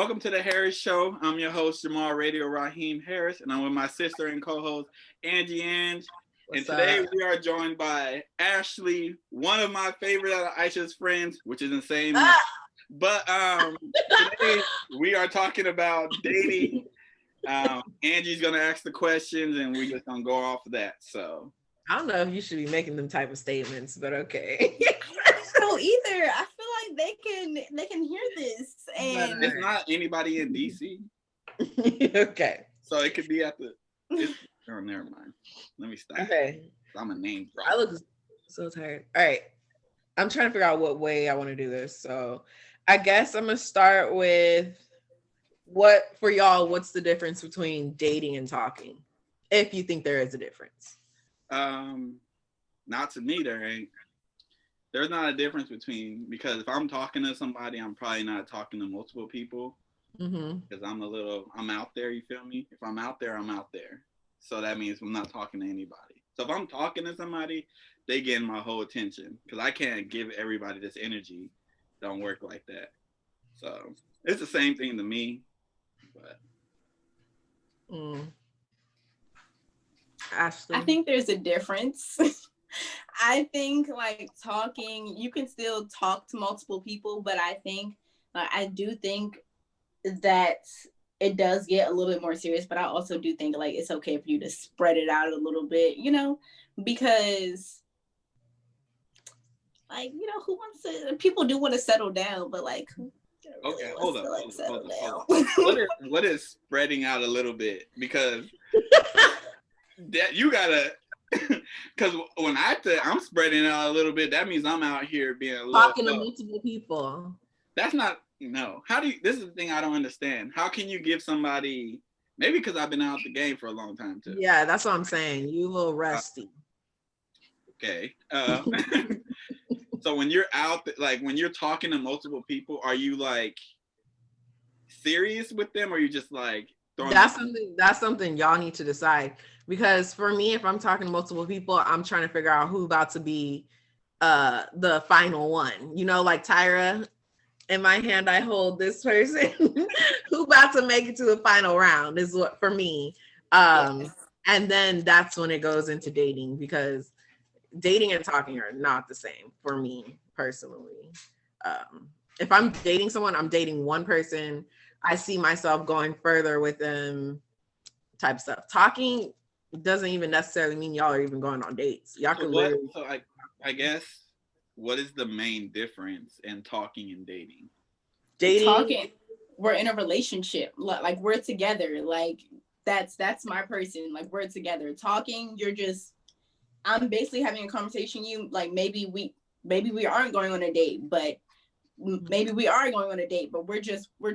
Welcome to the Harris Show. I'm your host, Jamal Radio Raheem Harris, and I'm with my sister and co-host, Angie Ang. And today we are joined by Ashley, one of my favorite out of Aisha's friends, which is insane. But today we are talking about dating. Angie's going to ask the questions, and we're just going to go off of that. So I don't know if you should be making them type of statements, but okay. So either I feel like they can hear this, and it's not anybody in DC. Okay. So it could be at the. Oh, never mind. Let me stop. Okay. I'm a name drop. I look so tired. All right. I'm trying to figure out what way I want to do this. So I guess I'm gonna start with what's the difference between dating and talking? If you think there is a difference. Not to me, there ain't. There's not a difference because if I'm talking to somebody, I'm probably not talking to multiple people. Because I'm out there, you feel me? If I'm out there, I'm out there. So that means I'm not talking to anybody. So if I'm talking to somebody, they getting my whole attention. Because I can't give everybody this energy. Don't work like that. So it's the same thing to me. But Ashley. I think there's a difference. I think like talking, you can still talk to multiple people, but I do think that it does get a little bit more serious, but I also do think like it's okay for you to spread it out a little bit, because like, who wants to, people do want to settle down, but like, okay, hold up. What is spreading out a little bit? Because that you gotta, because when I'm spreading out a little bit, that means I'm out here being a little talking to multiple people. That's not, no. This is the thing I don't understand. How can you give somebody, maybe because I've been out the game for a long time too. Yeah, that's what I'm saying. You a little rusty. Okay. So when you're out, like when you're talking to multiple people, are you like serious with them, or are you just like throwing? That's something y'all need to decide. Because for me, if I'm talking to multiple people, I'm trying to figure out who about to be the final one. Like Tyra, in my hand, I hold this person who about to make it to the final round is what for me. And then that's when it goes into dating, because dating and talking are not the same for me personally. If I'm dating someone, I'm dating one person. I see myself going further with them type stuff. Talking doesn't even necessarily mean y'all are even going on dates. Y'all can literally. So I guess, what is the main difference in talking and dating? Talking, we're in a relationship. Like we're together. Like that's my person. Like we're together. Talking, I'm basically having a conversation. You like maybe we aren't going on a date, but maybe we are going on a date, but we're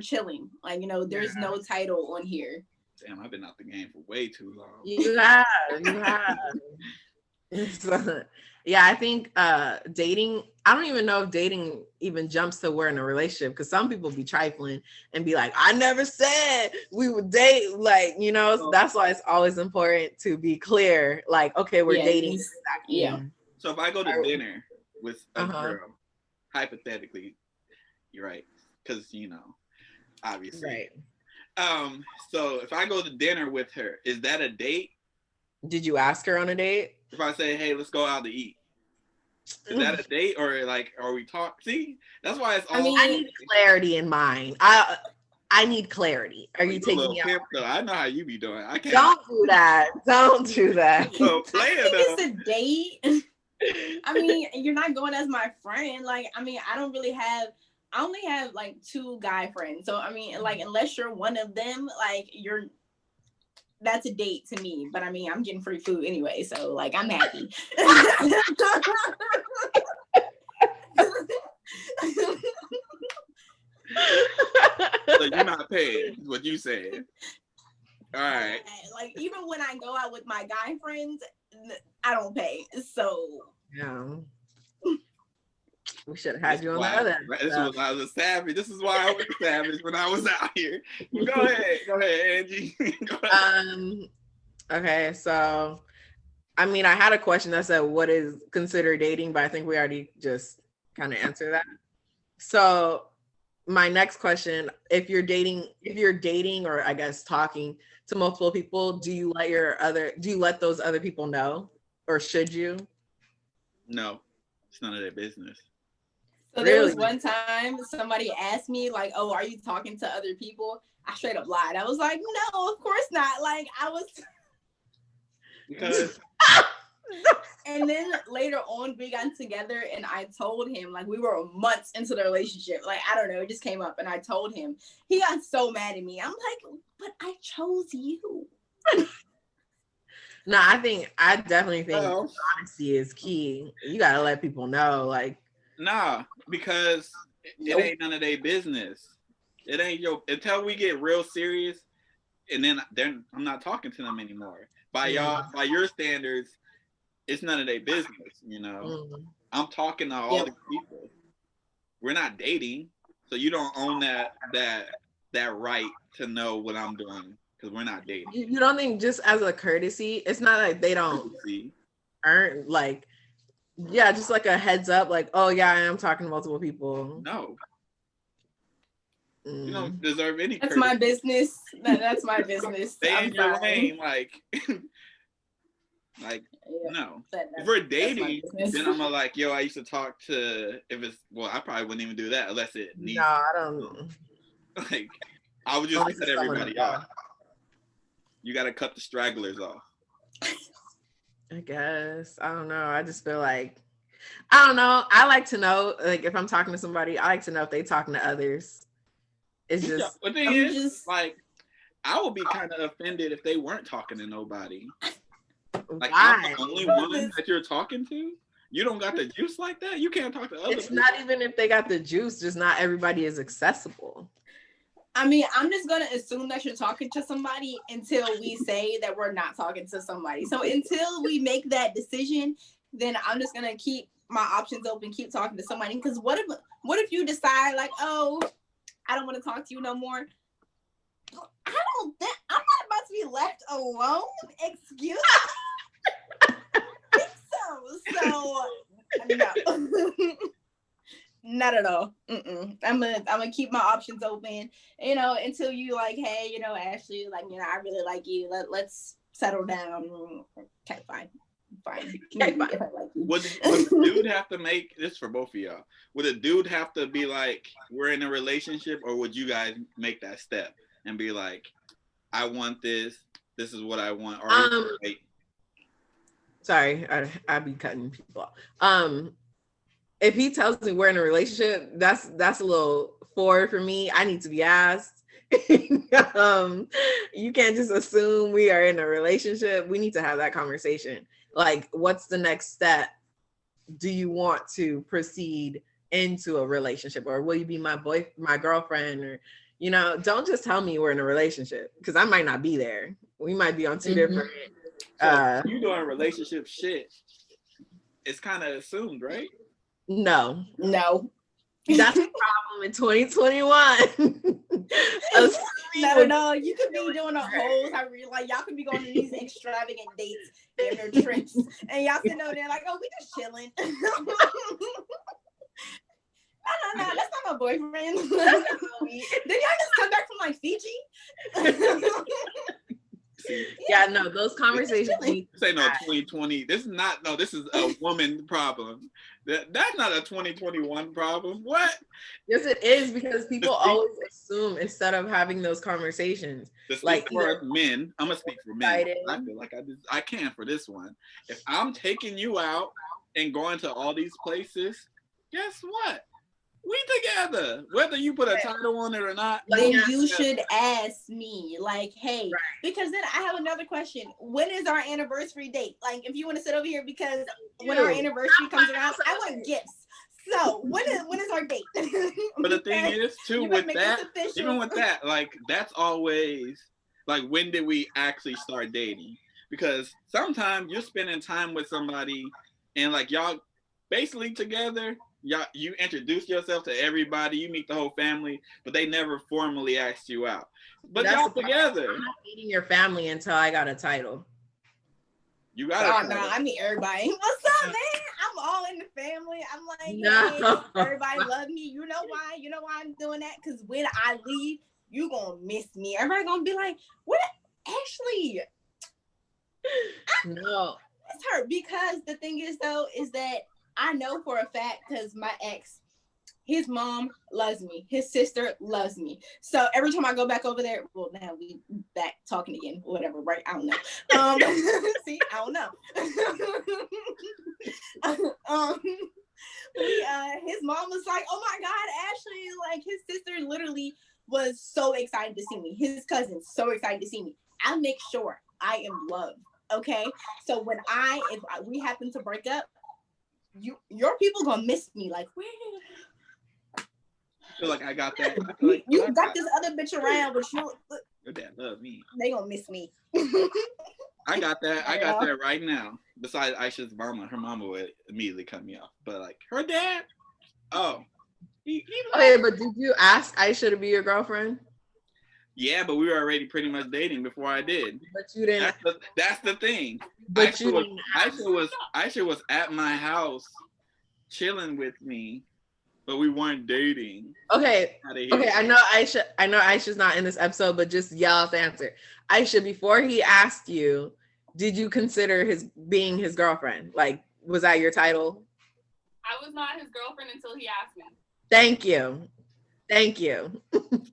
chilling. Like there's no title on here. Damn, I've been out the game for way too long. You have. Yeah, I think dating, I don't even know if dating even jumps to we're in a relationship, because some people be trifling and be like, I never said we would date. Like, that's why it's always important to be clear. Like, okay, we're dating. Yeah. So if I go to dinner with a girl, hypothetically, you're right. Because, obviously. Right. So if I go to dinner with her, is that a date? Did you ask her on a date? If I say, hey, let's go out to eat, is that a date, or like, are we talking? See, that's why it's all. I need clarity in mind. I need clarity. Are you taking me out? I know how you be doing. I can't. Don't do that. Don't do that. So it's a date. I mean, you're not going as my friend. Like, I mean, I only have like 2 guy friends. So I mean, like, unless you're one of them, like that's a date to me. But I mean, I'm getting free food anyway, so like I'm happy. So you're not paying, is what you said. All right. Like even when I go out with my guy friends, I don't pay. So yeah. We should have had you on the other. This was I was a savage. This is why I was a savage when I was out here. Go ahead, Angie. Go ahead. Okay, so I mean, I had a question that said, "What is considered dating?" But I think we already just kind of answered that. So my next question, if you're dating or I guess talking to multiple people, do you let those other people know, or should you? No, it's none of their business. So there was one time somebody asked me like, "Oh, are you talking to other people?" I straight up lied. I was like, "No, of course not." Like I was because. And then later on, we got together, and I told him, like, we were months into the relationship. Like, I don't know, it just came up, and I told him. He got so mad at me. I'm like, but I chose you. No, I definitely think honesty is key. You gotta let people know, like. Nah, because it ain't none of their business. It ain't until we get real serious, and then I'm not talking to them anymore. By your standards, it's none of their business, you know. Mm-hmm. I'm talking to all the people. We're not dating, so you don't own that right to know what I'm doing because we're not dating. You don't think just as a courtesy, it's not like they don't earn like, yeah, just like a heads up, like, oh yeah, I am talking to multiple people. No. You don't deserve any courtesy. My business. That's my business. Stay in your lane, like. Like, no. If we're dating, then I'm like, yo, I used to talk to, I probably wouldn't even do that unless it needs. No, I don't. Like, I would just cut everybody off. You got to cut the stragglers off. I guess. I don't know. I just feel like, I don't know. I like to know, like, if I'm talking to somebody, I like to know if they talking to others. It's just. The thing is, like, I would be kind of offended if they weren't talking to nobody. Like, I'm the only one that you're talking to? You don't got the juice like that? You can't talk to other people. Not even if they got the juice, just not everybody is accessible. I mean, I'm just going to assume that you're talking to somebody until we say that we're not talking to somebody. So until we make that decision, then I'm just going to keep my options open, keep talking to somebody. Because what if you decide, like, oh, I don't want to talk to you no more? I'm not about to be left alone. Excuse me. So no. Not at all. I'm gonna keep my options open, you know, until you like, hey, you know, Ashley, like, you know, I really like you. Let's settle down. Okay, fine. Okay, fine. Would the dude have to make this for both of y'all? Would a dude have to be like, we're in a relationship, or would you guys make that step and be like, I want this. This is what I want. Or sorry, I'd be cutting people off. If he tells me we're in a relationship, that's a little forward for me. I need to be asked. You can't just assume we are in a relationship. We need to have that conversation. Like, what's the next step? Do you want to proceed into a relationship, or will you be my girlfriend? Or, you know, don't just tell me we're in a relationship, because I might not be there. We might be on two different. So you doing relationship shit? It's kind of assumed, right? No. That's the problem in 2021. No. You could be doing a whole, like, y'all could be going to these extravagant dates and their trips, and y'all sitting over there like, oh, we just chilling. No, that's not my boyfriend. Did y'all just come back from like Fiji? Yeah, no, those conversations. This ain't no 2020. This is a woman problem. That's not a 2021 problem. What? Yes, it is, because people always assume instead of having those conversations. Like, for men, I'm gonna speak for men. I feel like I can for this one. If I'm taking you out and going to all these places, guess what? We together, whether you put a title on it or not. Then you should ask me, like, hey, because then I have another question. When is our anniversary date? Like, if you want to sit over here, because when our anniversary comes around, I want gifts. So when is our date? But the thing is, too, with that, even with that, like, that's always like, when did we actually start dating? Because sometimes you're spending time with somebody and like y'all basically together. You introduce yourself to everybody, you meet the whole family, but they never formally asked you out. But y'all together. I'm not meeting your family until I got a title. You got I meet everybody. What's up, man? I'm all in the family. I I'm like, no. hey, everybody love me. You know why? You know why I'm doing that? Because when I leave, you gonna miss me. Everybody gonna be like, what? Ashley? No. It's her. Because the thing is, though, is that I know for a fact, because my ex, his mom loves me. His sister loves me. So every time I go back over there, well, now we back talking again, whatever, right? I don't know. See, I don't know. His mom was like, oh my God, Ashley, like his sister literally was so excited to see me. His cousin, so excited to see me. I'll make sure I am loved. Okay. So when if we happen to break up, your people gonna miss me. Like, where? I feel like I got that. You got this other bitch around, but your dad love me. They gonna miss me. I got that. I got that right now. Besides Aisha's mama, her mama would immediately cut me off. But like her dad, Okay, but did you ask Aisha to be your girlfriend? Yeah, but we were already pretty much dating before I did. But you didn't. That's the thing. But Aisha was at my house chilling with me, but we weren't dating. Okay. I know Aisha's not in this episode, but just y'all's answer. Aisha, before he asked you, did you consider being his girlfriend? Like, was that your title? I was not his girlfriend until he asked me. Thank you.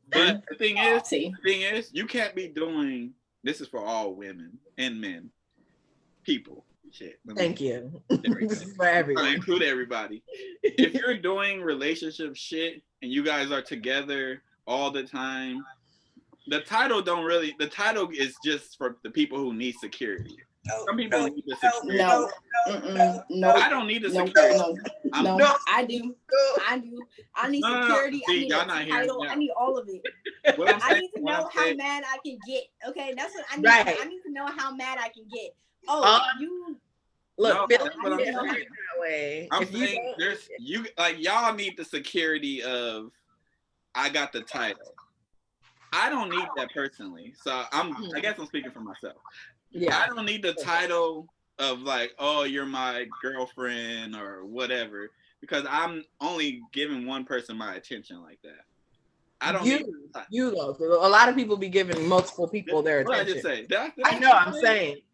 But the thing is, you can't be doing this. Is for all women and men, people. Shit. Thank you. This is for everyone. Include everybody. If you're doing relationship shit and you guys are together all the time, the title is just for the people who need security. Some people need the security. No. I don't need the security. No, I do. I need security. See, I need y'all not a title. I need all of it. I need to know how mad I can get. Okay, that's what I need. Right. I need to know how mad I can get. Look, that's what I'm saying. That way. I'm saying y'all need the security of I got the title. I don't need that personally. So I guess I'm speaking for myself. Yeah. I don't need the title of like, oh, you're my girlfriend or whatever, because I'm only giving one person my attention like that. I don't need a lot of people be giving multiple people their attention. What did I just say? I know.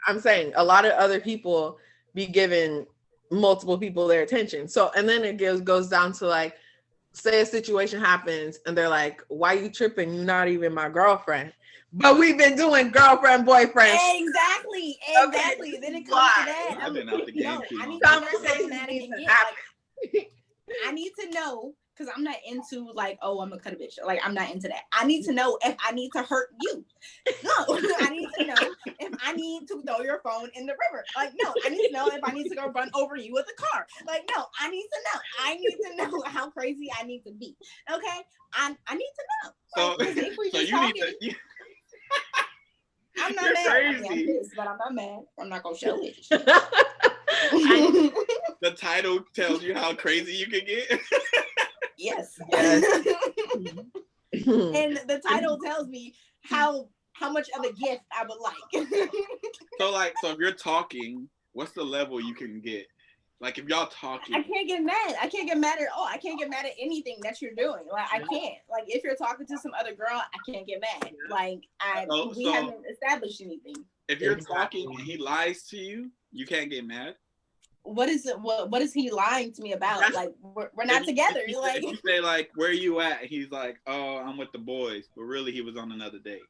I'm saying a lot of other people be giving multiple people their attention. So, and then it goes down to like, say a situation happens and they're like, why you tripping? You're not even my girlfriend. But we've been doing girlfriend, boyfriend. Exactly. Okay. Then it comes to that. I've been out the game I need to know, because I'm not into like, oh, I'm gonna cut a bitch. Like, I'm not into that. I need to know if I need to hurt you. No, I need to know if I need to throw your phone in the river. Like, no, I need to know if I need to go run over you with a car. Like, no, I need to know. I need to know how crazy I need to be. Okay, I need to know. Like, if we just talking, I'm not mad. I mean, I'm pissed, but I'm not mad. I'm not gonna show it. The title tells you how crazy you can get. Yes. And the title tells me how much of a gift I would like. So if you're talking, what's the level you can get? Like if y'all talking, I can't get mad. I can't get mad at all. I can't get mad at anything that you're doing. Like I can't. Like if you're talking to some other girl, I can't get mad. Like we haven't established anything. If you're talking and he lies to you, you can't get mad. What is it? What is he lying to me about? Like we're not together. If you say like, where are you at? He's like, oh, I'm with the boys, but really he was on another date.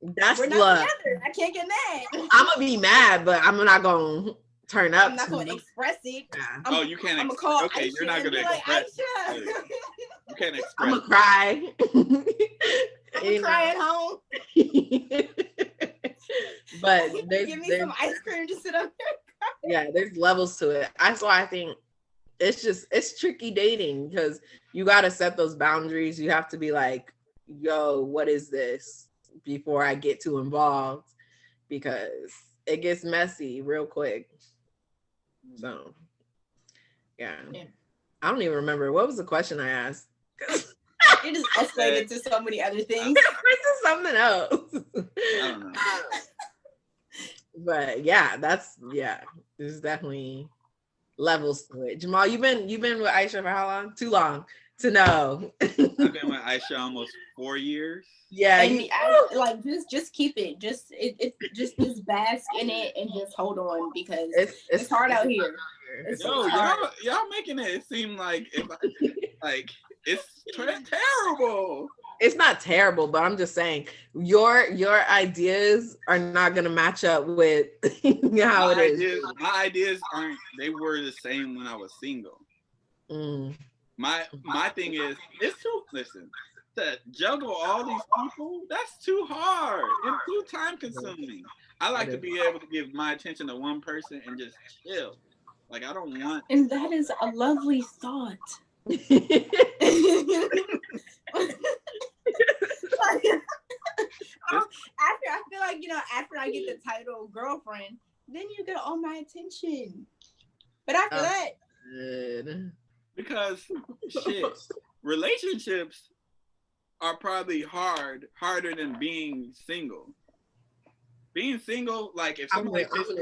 That's we're not together. I can't get mad. I'm gonna be mad, but I'm not gonna turn up. I'm not gonna express it. Yeah. You can't. I'm gonna call. Okay, you're not gonna express. Like, you can't express. I'm gonna cry. I'm gonna cry at home. But give me some ice cream to sit up there. Yeah, there's levels to it. That's why I think it's tricky dating, because you got to set those boundaries. You have to be like, yo, what is this before I get too involved, because it gets messy real quick. So yeah. I don't even remember what was the question I asked. It just escalated to so many other things. This is something else. I don't know. But yeah, this is definitely levels to it. Jamal, you've been with Aisha for how long? Too long to know. I've been with Aisha almost 4 years. Yeah, and like just keep it. Just just bask in it and just hold on because it's hard out here. Y'all making it seem like it's terrible. It's not terrible, but I'm just saying your ideas are not gonna match up with how it is. My ideas aren't. They were the same when I was single. My thing is, it's too. Listen, to juggle all these people, that's too hard and too time consuming. I like to be able to give my attention to one person and just chill. Like I don't want. And that is a lovely thought. After I feel like, after I get the title girlfriend, then you get all my attention. But after that, because shit, relationships are probably harder than being single. Being single, like if somebody pisses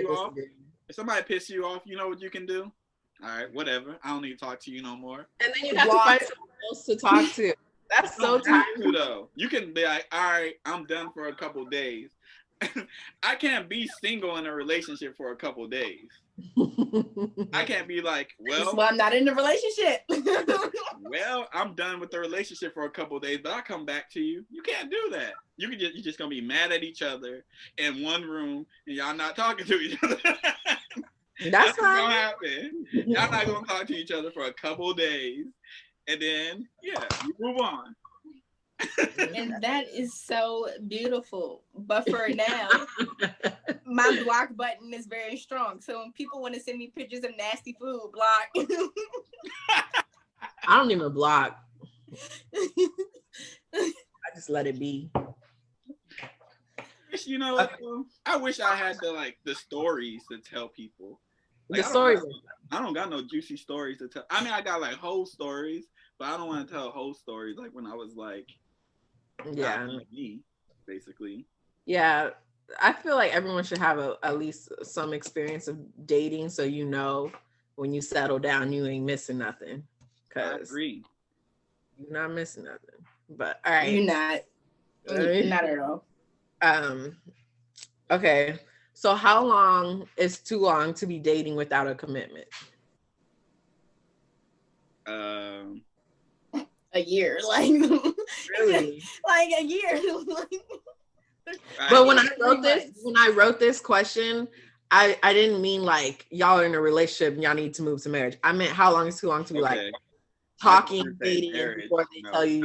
you off, you know what you can do? All right, whatever. I don't need to talk to you no more. And then you have to find someone else to talk to. That's so tiring. Though. You can be like, all right, I'm done for a couple days. I can't be single in a relationship for a couple days. I can't be like, well, I'm not in a relationship. Well, I'm done with the relationship for a couple days, but I'll come back to you. You can't do that. You're just gonna be mad at each other in one room and y'all not talking to each other. That's gonna happen. Y'all not gonna talk to each other for a couple days. And then, you move on. And that is so beautiful. But for now, my block button is very strong. So when people want to send me pictures of nasty food, block. I don't even block. I just let it be. You know what? I wish I had the stories to tell people. The stories. I don't got no juicy stories to tell. I mean, I got whole stories, but I don't want to tell whole stories like when I was me, basically. Yeah, I feel like everyone should have at least some experience of dating, so when you settle down, you ain't missing nothing. I agree. You're not missing nothing. But all right, you're not. Not at all. Okay. So how long is too long to be dating without a commitment? A year, really? Like a year. But when I wrote this question, I didn't mean like y'all are in a relationship and y'all need to move to marriage. I meant how long is too long to be talking, dating before they tell you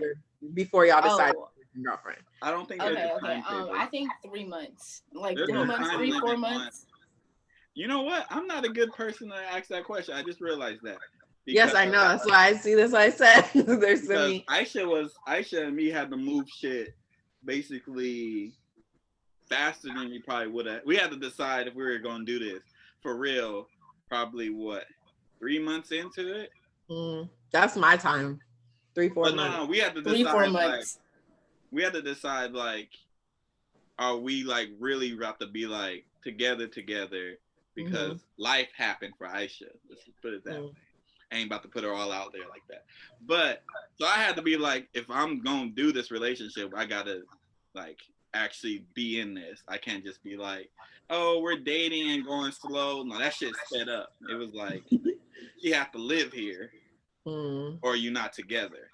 before y'all decide to be your girlfriend. I don't think okay. I think 3 months. Like 3 months, 4 months. You know what? I'm not a good person to ask that question. I just realized that. Yes, I know. That's why I see this. I said there's so many. Aisha and me had to move shit basically faster than we probably would have. We had to decide if we were going to do this for real. Probably 3 months into it. That's my time. 3-4 months. No, we had to decide. 3-4 months. We had to decide are we really about to be together because life happened for Aisha. Let's put it that way. I ain't about to put her all out there like that. But so I had to be if I'm gonna do this relationship, I gotta actually be in this. I can't just be oh, we're dating and going slow. No, that shit's set up. It was you have to live here or you're not together.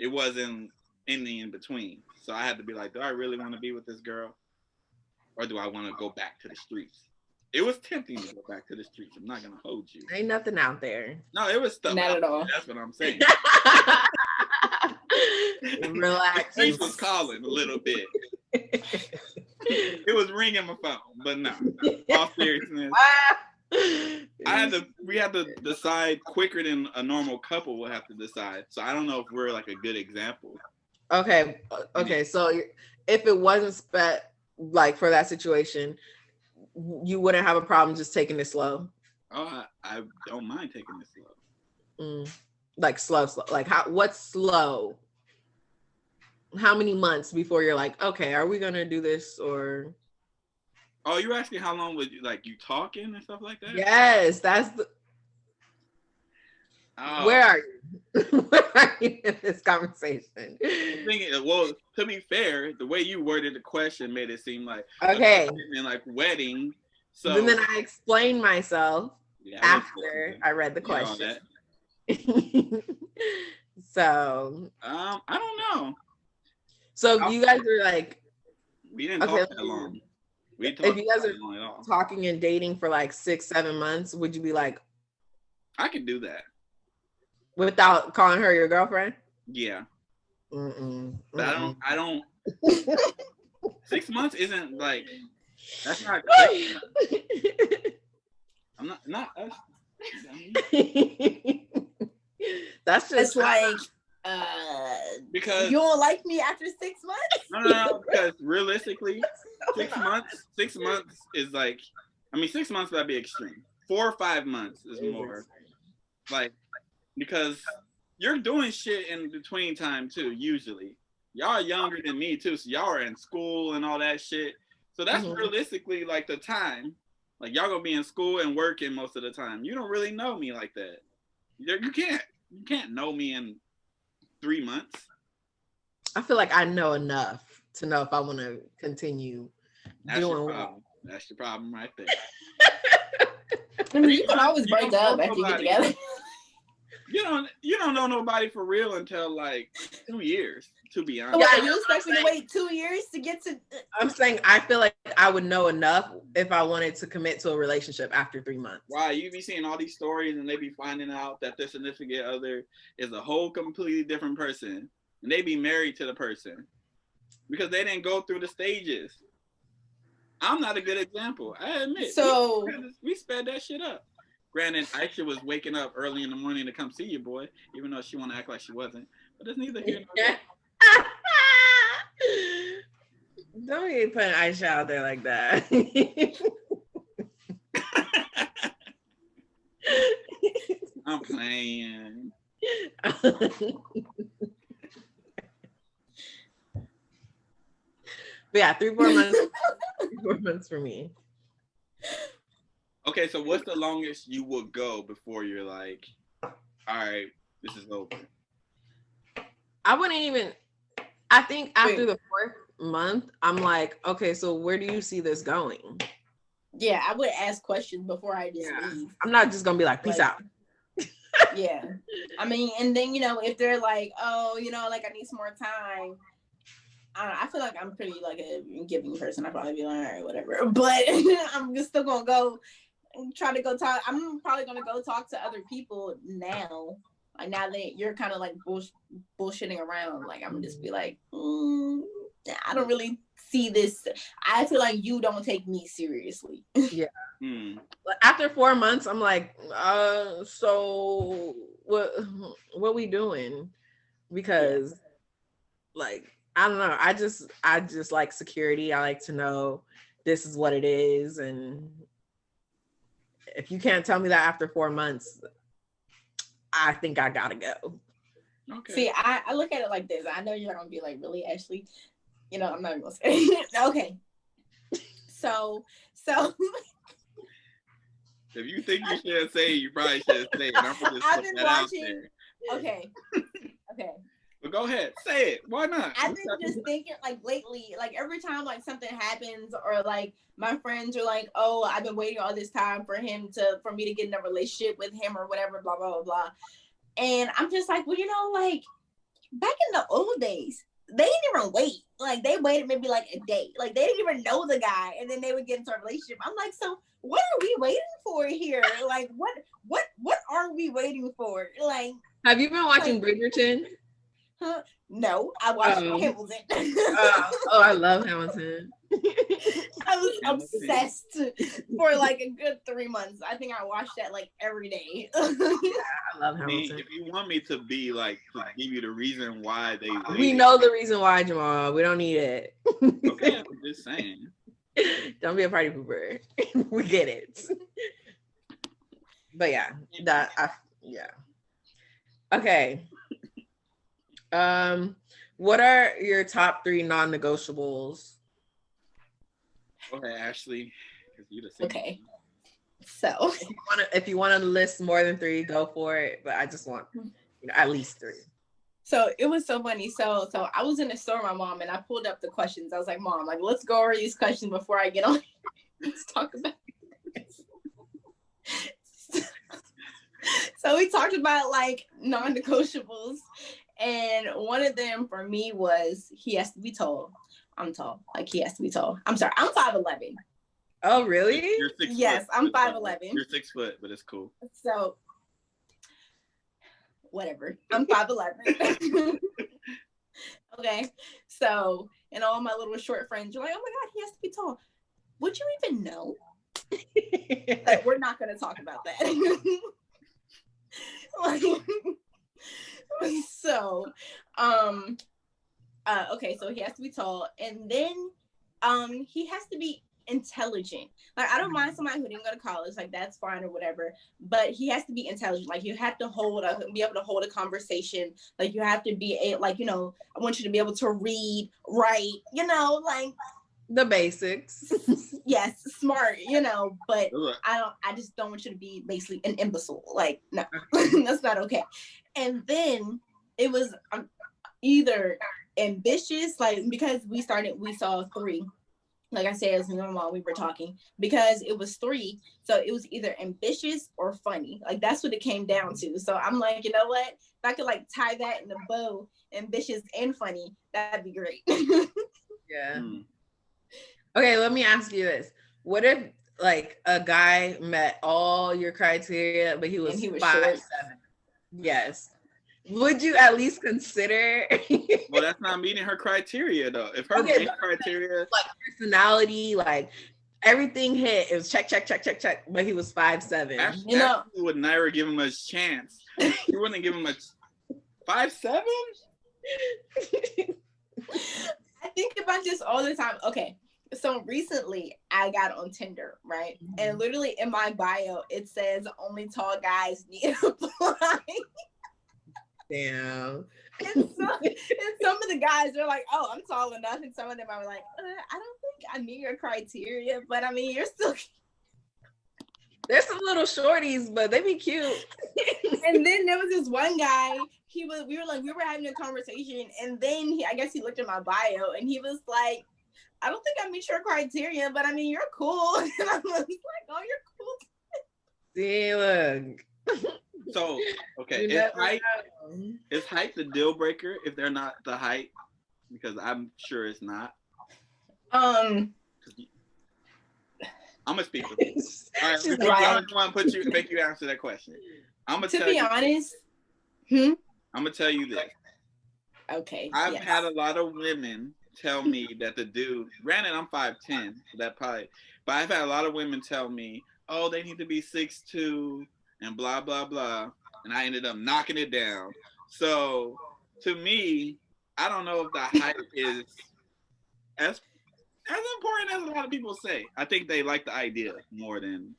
It wasn't in the in between. So I had to be do I really want to be with this girl? Or do I want to go back to the streets? It was tempting to go back to the streets. I'm not going to hold you. Ain't nothing out there. No, it was stuff. Not at all. That's what I'm saying. Relax. The streets was calling a little bit. It was ringing my phone, but no. All seriousness. We had to decide quicker than a normal couple would have to decide. So I don't know if we're a good example. Okay. So if it wasn't for that situation, you wouldn't have a problem just taking it slow. Oh, I don't mind taking it slow. Slow. What's slow? How many months before you're okay, are we gonna do this or? Oh, you're asking how long would you talking and stuff like that? Yes, that's the. Oh. Where are you? Where are you in this conversation? Well, to be fair, the way you worded the question made it seem like okay, and like wedding. So and then I explained myself after I read the question. So I don't know. So you guys are like, we didn't talk that long. If you guys are talking and dating for like 6-7 months, would you be like, I could do that without calling her your girlfriend? Yeah. Mm-mm. But I don't 6 months isn't like, that's not I'm not that's just like because you don't like me after 6 months. No, because realistically 6 months is like, I mean 6 months that'd be extreme. 4 or 5 months is more like, because you're doing shit in between time too. Usually y'all are younger than me too, so y'all are in school and all that shit, so that's realistically like the time, like y'all gonna be in school and working most of the time. You don't really know me like that. You can't know me in 3 months. I feel like I know enough to know if I want to continue doing well. That's your problem right there. I mean, you can always break up after you get together. You don't know nobody for real until like 2 years, to be honest. Yeah, you expect me to wait 2 years to get to? I'm saying I feel like I would know enough if I wanted to commit to a relationship after 3 months. Wow, you be seeing all these stories and they be finding out that their significant other is a whole completely different person, and they be married to the person because they didn't go through the stages. I'm not a good example, I admit. So we sped that shit up. Granted, Aisha was waking up early in the morning to come see you, boy, even though she want to act like she wasn't. But it's neither here nor there. Don't be putting Aisha out there like that. I'm playing. But yeah, 3-4 months. 3-4 months for me. Okay, so what's the longest you would go before you're like, all right, this is over? I wouldn't even. I think after the 4th month, I'm like, okay, so where do you see this going? Yeah, I would ask questions before I just leave. I'm not just gonna be like, peace out. Yeah, I mean, and then if they're like, oh, like I need some more time. I feel like I'm pretty like a giving person. I'd probably be like, all right, whatever. But I'm just still gonna go try to go talk. I'm probably gonna go talk to other people now. Like now that you're kind of like bullshitting around, like I'm just be like, I don't really see this. I feel like you don't take me seriously. Yeah. After 4 months, I'm like, so what we doing? Because like, I don't know. I just like security. I like to know this is what it is. And if you can't tell me that after 4 months, I think I gotta go. Okay. See, I look at it like this. I know you're gonna be like, really, Ashley? I'm not even gonna say it. Okay. So if you think you should say it, you probably should say it. I'm gonna just put that out there. Okay. But go ahead, say it. Why not? I've been just thinking, like lately, like every time like something happens, or like my friends are like, "Oh, I've been waiting all this time for me to get in a relationship with him or whatever," blah blah blah blah. And I'm just like, well, like back in the old days, they didn't even wait. Like they waited maybe like a day. Like they didn't even know the guy, and then they would get into a relationship. I'm like, so what are we waiting for here? Like what are we waiting for? Like, have you been watching Bridgerton? Huh? No, I watched Hamilton. I love Hamilton. I was obsessed for like a good 3 months. I think I watched that like every day. I love Hamilton. If you want me to be like, to give you the reason why they waited. We know the reason why, Jamal. We don't need it. Okay, I'm just saying. Don't be a party pooper. We get it. But yeah, okay. What are your top 3 non-negotiables? Okay, Ashley. Okay. So if you want to list more than 3, go for it. But I just want at least 3. So it was so funny. So I was in the store with my mom and I pulled up the questions. I was like, Mom, like, let's go over these questions before I get on. Let's talk about this. So we talked about like non-negotiables. And one of them for me was he has to be tall. I'm tall. Like he has to be tall. I'm sorry. I'm 5'11". Oh, really? You're 6 foot. Yes, I'm 5'11". You're 6 foot, but it's cool. So whatever. I'm 5'11". Okay. So, and all my little short friends are like, oh my God, he has to be tall. Would you even know? Like, we're not going to talk about that. Like, so, okay, so he has to be tall. And then he has to be intelligent. Like, I don't mind somebody who didn't go to college, like that's fine or whatever, but he has to be intelligent. Like you have to be able to hold a conversation. Like you have to be I want you to be able to read, write, like the basics. Yes, smart, but I just don't want you to be basically an imbecile. Like, no, that's not okay. And then it was either ambitious, like because we saw 3. Like I said, as my mom, we were talking because it was 3. So it was either ambitious or funny. Like that's what it came down to. So I'm like, you know what? If I could like tie that in a bow, ambitious and funny, that'd be great. Yeah. Okay, let me ask you this. What if like a guy met all your criteria, but he was 5'7"? Yes. Would you at least consider? Well, that's not meeting her criteria though. If her main criteria, like personality, like everything hit, it was check, but he was 5'7". Ashley would never give him a chance. You wouldn't give him a 5'7". I think about this all the time. Okay, so recently I got on Tinder, right? And literally in my bio it says only tall guys need to apply. Damn. And some of the guys are like, oh, I'm tall enough. And some of them are like, I don't think I meet your criteria, but I mean, you're still. There's some little shorties, but they be cute. And then there was this one guy, we were having a conversation. And then I guess he looked at my bio and he was like, I don't think I meet your criteria, but I mean, you're cool. And I was like, oh, you're cool. See, look. So, okay, is height the deal breaker if they're not the height? Because I'm sure it's not. I'm gonna speak for you. All right, I just want to make you answer that question. I'm gonna tell you. To be honest, I'm gonna tell you this. Okay. I've had a lot of women tell me that the dude. Granted, I'm 5'10", so that probably. But I've had a lot of women tell me, oh, they need to be 6'2". And blah, blah, blah. And I ended up knocking it down. So to me, I don't know if the height is as important as a lot of people say. I think they like the idea more than.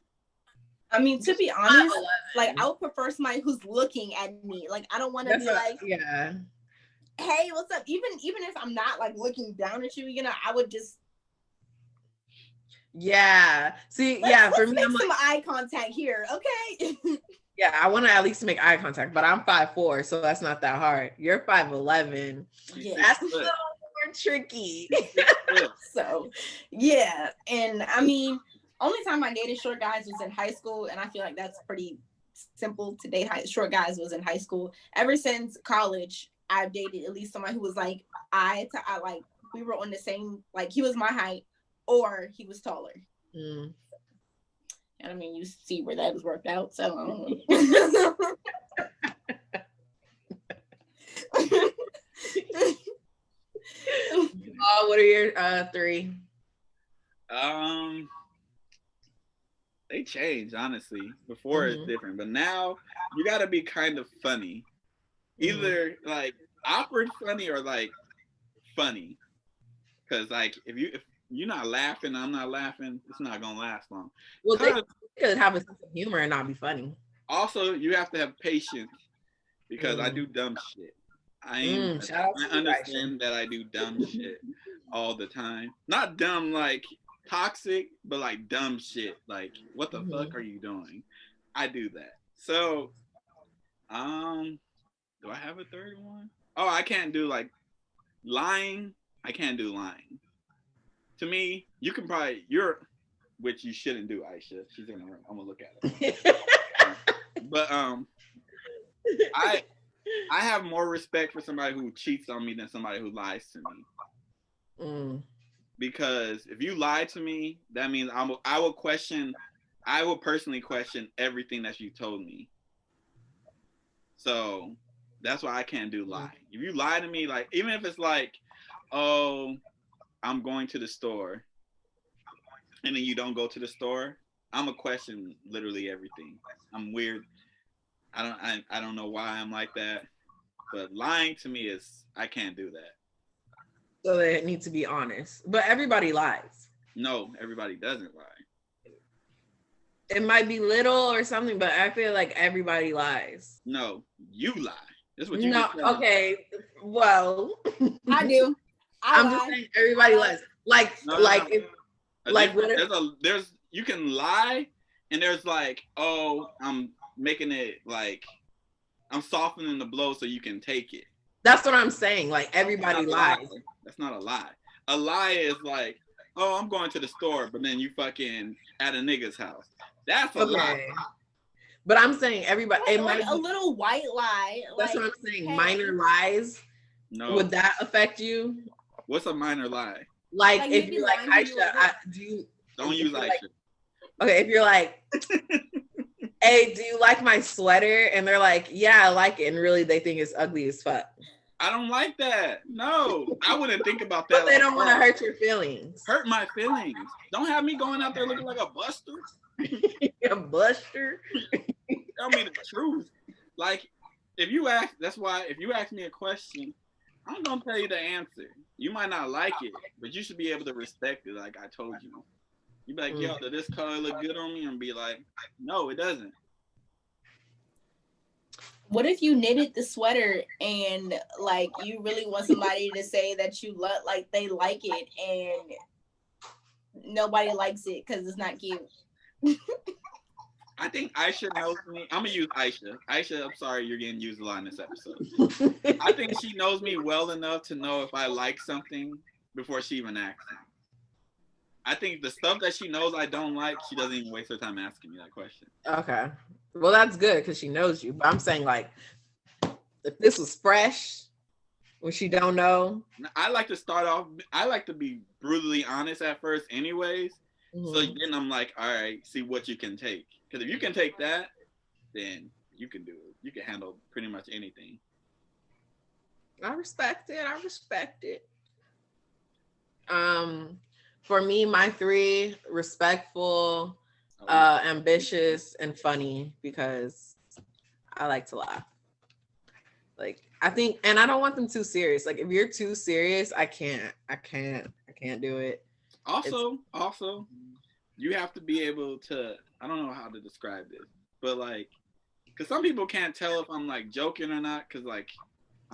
I mean, to be honest, like I would prefer somebody who's looking at me. Like I don't want to be like, hey, what's up? Even if I'm not like looking down at you, I would just. Yeah. See, for me, I'm like, some eye contact here, okay? Yeah, I want to at least make eye contact, but I'm 5'4", so that's not that hard. You're 5'11". Yeah. That's a little more tricky. So, yeah. And I mean, only time I dated short guys was in high school, and I feel like that's pretty simple to date short guys was in high school. Ever since college, I've dated at least somebody who was like eye to eye, like we were on the same, like he was my height or he was taller. And I mean, you see where that has worked out. So I don't know. What are your 3? They changed, honestly. Before it's different, but now you got to be kind of funny, either like awkward funny or like funny. Because like if you're not laughing, I'm not laughing, it's not gonna last long. Well, they could have a sense of humor and not be funny. Also, you have to have patience because I do dumb shit. I understand that I do dumb shit all the time. Not dumb like toxic, but like dumb shit. Like, what the fuck are you doing? I do that. So, do I have a third one? Oh, I can't do like lying. I can't do lying. To me, you can probably which you shouldn't do, Aisha. She's in the room. I'm gonna look at it. But I have more respect for somebody who cheats on me than somebody who lies to me. Because if you lie to me, that means I will personally question everything that you told me. So that's why I can't do lie. If you lie to me, like even if it's like, oh, I'm going to the store, and then you don't go to the store, I'm gonna question literally everything. I'm weird. I don't know why I'm like that, but lying to me I can't do that. So they need to be honest, but everybody lies. No, everybody doesn't lie. It might be little or something, but I feel like everybody lies. No, you lie. That's what you. No, okay. Well, I do. I'm just saying everybody lies. There's you can lie, and there's like, oh, I'm making it like I'm softening the blow so you can take it. That's what I'm saying. Like everybody lies. That's not a lie. A lie is like, oh, I'm going to the store, but then you fucking at a nigga's house. That's a lie. But I'm saying everybody. It like might a little white lie. That's what I'm saying. Hey. Minor lies. No. Would that affect you? What's a minor lie? Like if you're like Aisha, don't use Aisha. Like, okay, if you're like, hey, do you like my sweater? And they're like, yeah, I like it. And really they think it's ugly as fuck. I don't like that. No, I wouldn't think about that. But they don't want to hurt your feelings. Hurt my feelings. Don't have me going out there looking like a buster. A buster? Tell me the truth. Like, if you ask me a question, I'm gonna tell you the answer. You might not like it, but you should be able to respect it. Like I told you. You be like, yo, does this color look good on me? And be like, no, it doesn't. What if you knitted the sweater and like you really want somebody to say that you like they like it and nobody likes it because it's not cute? I think Aisha knows me. I'm gonna use Aisha. Aisha, I'm sorry you're getting used a lot in this episode. I think she knows me well enough to know if I like something before she even asks me. I think the stuff that she knows I don't like, she doesn't even waste her time asking me that question. Okay. Well, that's good because she knows you. But I'm saying, like, if this was fresh, when she don't know. I like to start off, I like to be brutally honest at first anyways. So then I'm like, all right, see what you can take. Because if you can take that, then you can do it. You can handle pretty much anything. I respect it. For me, my 3, respectful, ambitious, and funny, because I like to laugh. Like, I think, and I don't want them too serious. Like, if you're too serious, I can't do it. Also, you have to be able to, I don't know how to describe this, but like, because some people can't tell if I'm like joking or not, because like,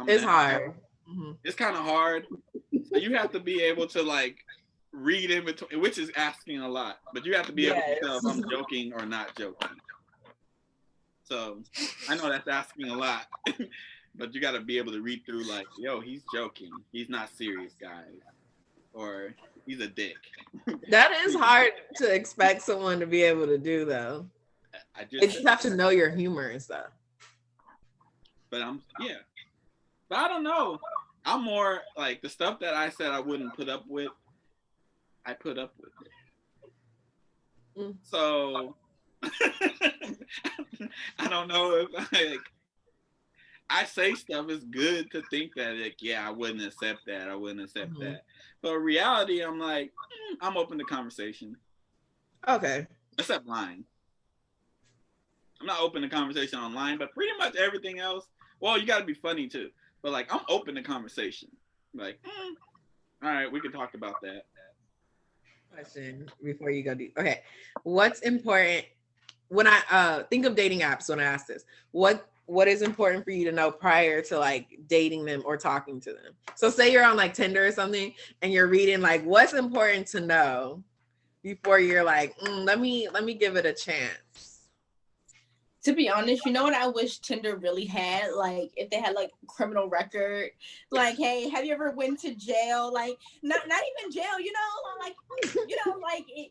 it's hard. It's kind of hard. So you have to be able to like read in between, which is asking a lot, but you have to be able to tell if I'm joking or not joking. So I know that's asking a lot, but you got to be able to read through like, yo, he's joking. He's not serious, guys. Or he's a dick. That is hard to expect someone to be able to do, though. You just have to know your humor and stuff. But but I don't know. I'm more like the stuff that I said I wouldn't put up with, I put up with it. So I don't know if I say stuff. It's good to think that like, yeah, I wouldn't accept that. I wouldn't accept that. But in reality, I'm like, I'm open to conversation. Okay. Except lying. I'm not open to conversation online, but pretty much everything else. Well, you got to be funny too. But like, I'm open to conversation. Like, all right, we can talk about that. Question before you go deep. Okay, what's important when I think of dating apps? When I ask this, what is important for you to know prior to like dating them or talking to them? So say you're on like Tinder or something and you're reading like what's important to know before you're like, let me give it a chance? To be honest, you know what I wish Tinder really had? Like, if they had like criminal record, like, hey, have you ever went to jail? Like, not even jail, like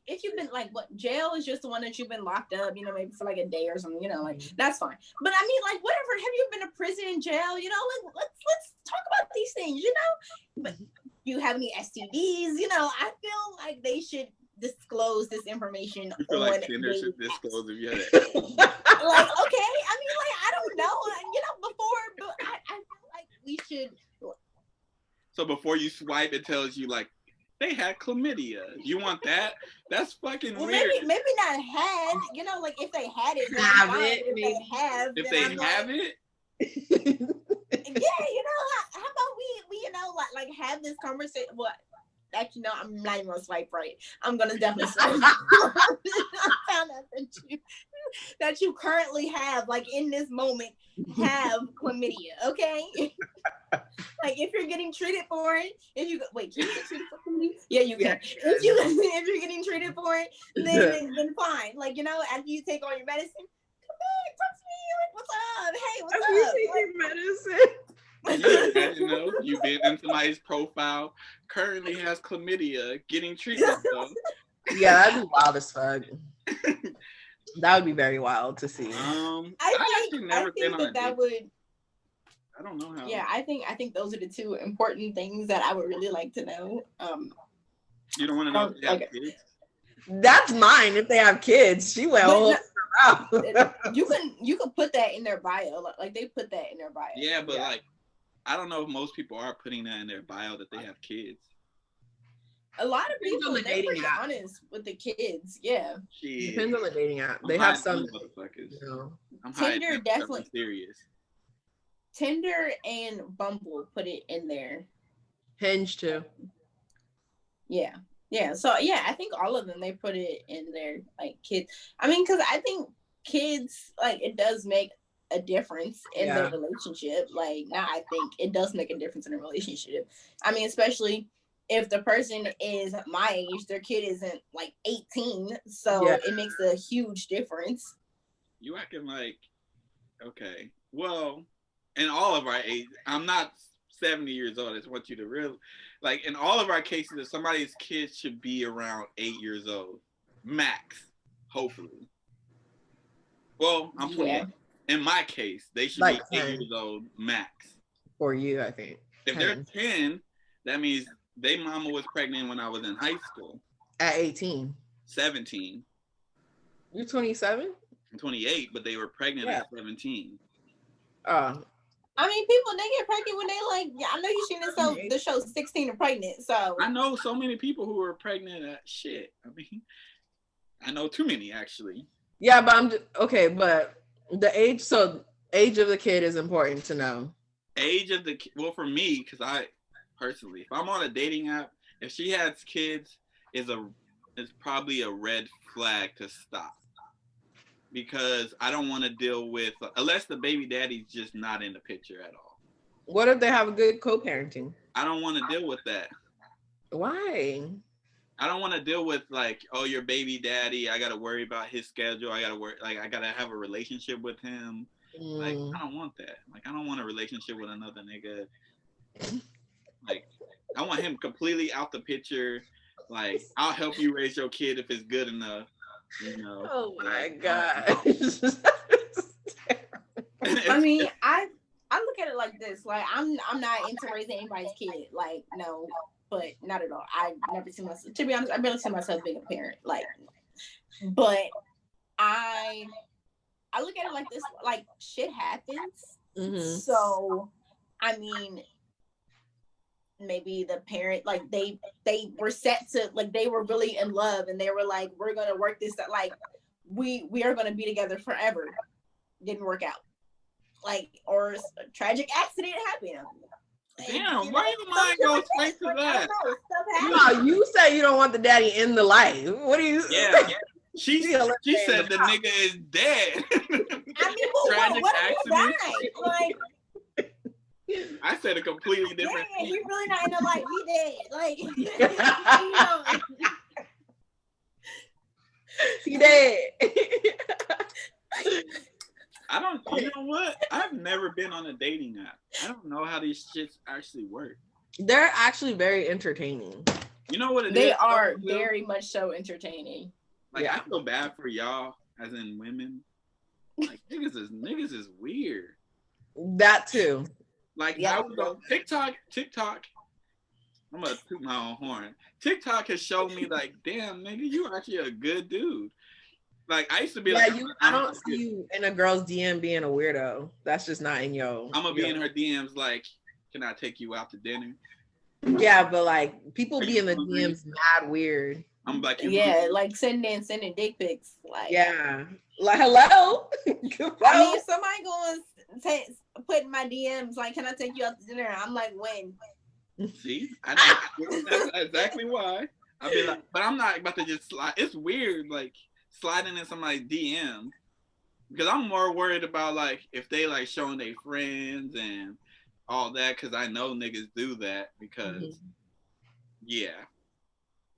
if you've been like, what, jail is just the one that you've been locked up, maybe for like a day or something, like that's fine. But I mean, like, whatever. Have you been to prison and jail? Like, let's talk about these things, But you have any STDs? I feel like they should disclose this information. I feel like Tinder should disclose if you had it. Like, okay, I mean, like, I don't know, before, but I feel like we should. So before you swipe, it tells you like they had chlamydia. You want that? That's fucking weird. Maybe not had. Like if they had it, have it. If they have, if they have it. Yeah, how about we like have this conversation? What? Actually, no, I'm not even gonna swipe right. I'm gonna definitely swipe. I found out that you currently have, like, in this moment, have chlamydia. Okay, like if you're getting treated for it, can you get treated for chlamydia? Yeah, you can. If you're getting treated for it, then fine. Like, after you take all your medicine, come back, talk to me. Like, what's up? Hey, what's up? You take your medicine. You've been in somebody's profile, currently has chlamydia, getting treatment though. Yeah, that'd be wild as fuck. That would be very wild to see. I think that would. I don't know how. Yeah, I think those are the two important things that I would really like to know. You don't want to know if they have kids? That's mine. If they have kids, she went all around. You can put that in their bio. Like they put that in their bio. Yeah, but like, I don't know if most people are putting that in their bio that they have kids. A lot of people, they're pretty honest with the kids. Yeah. Shit. Depends on the dating app. They have some. I'm Tinder definitely serious. Tinder and Bumble put it in there. Hinge too. Yeah. Yeah. So yeah, I think all of them, they put it in there, like kids. I mean, because I think kids, like, it does make a difference in their relationship. Like, now I think it does make a difference in a relationship. I mean, especially if the person is my age, their kid isn't like 18, so it makes a huge difference. You acting like, okay, well, in all of our age, I'm not 70 years old. I just want you to really, like, in all of our cases, if somebody's kids should be around 8 years old, max, hopefully. Well, I'm 28. Yeah. In my case, they should like be 8 years old max. For you, I think. If 10. They're 10, that means their mama was pregnant when I was in high school. At 18. 17. You're 27? I'm 28, but they were pregnant at 17. I mean, people, they get pregnant when they I know you've seen the show 16 and Pregnant, so. I know so many people who are pregnant at shit. I mean, I know too many, actually. Yeah, but but the age of the kid is important to know. Age of the kid, well, for me, because I, personally, if I'm on a dating app, if she has kids, it's probably a red flag to stop. Because I don't want to deal with, unless the baby daddy's just not in the picture at all. What if they have a good co-parenting? I don't want to deal with that. Why? I don't want to deal with, like, oh, your baby daddy, I got to worry about his schedule. I got to have a relationship with him. Like, I don't want that. Like, I don't want a relationship with another nigga. Like, I want him completely out the picture. Like, I'll help you raise your kid if it's good enough. You know. Oh my God. I mean, I look at it like this. Like, I'm not into raising anybody's kid. Like, no, but not at all. I never see myself. To be honest, I barely see myself being a parent. Like, but I look at it like this. Like, shit happens. Mm-hmm. So, I mean, maybe the parent, like, they were set to, like, they were really in love and they were like, we're gonna work this, like, we are gonna be together forever. Didn't work out, like, or a tragic accident happened. Damn, why your mind go straight to that? No, you say you don't want the daddy in the life. What do you? Yeah, she said the nigga is dead. I mean, what accident? Like, I said a completely different thing. He's really not in the life. He dead. Like, you know. He did. I don't. You know what? I've never been on a dating app. I don't know how these shits actually work. They're actually very entertaining. You know what They are very much so entertaining. Like I feel bad for y'all, as in women. Like niggas is weird. That too. Like I was on TikTok. I'm gonna toot my own horn. TikTok has shown me like, damn, nigga, you actually a good dude. Like I used to be like, I don't see you in a girl's DM being a weirdo. That's just not in your. I'm gonna be in her DMs like, can I take you out to dinner? Yeah, but like people be in the DMs mad weird. I'm like, like sending dick pics. Like, yeah, like hello. I mean, if somebody going put in my DMs like, can I take you out to dinner? I'm like, when? See, I know that's exactly why. I'd be like, but I'm not about to just slide. It's weird, like sliding in somebody's DM, because I'm more worried about like if they like showing their friends and all that, because I know niggas do that because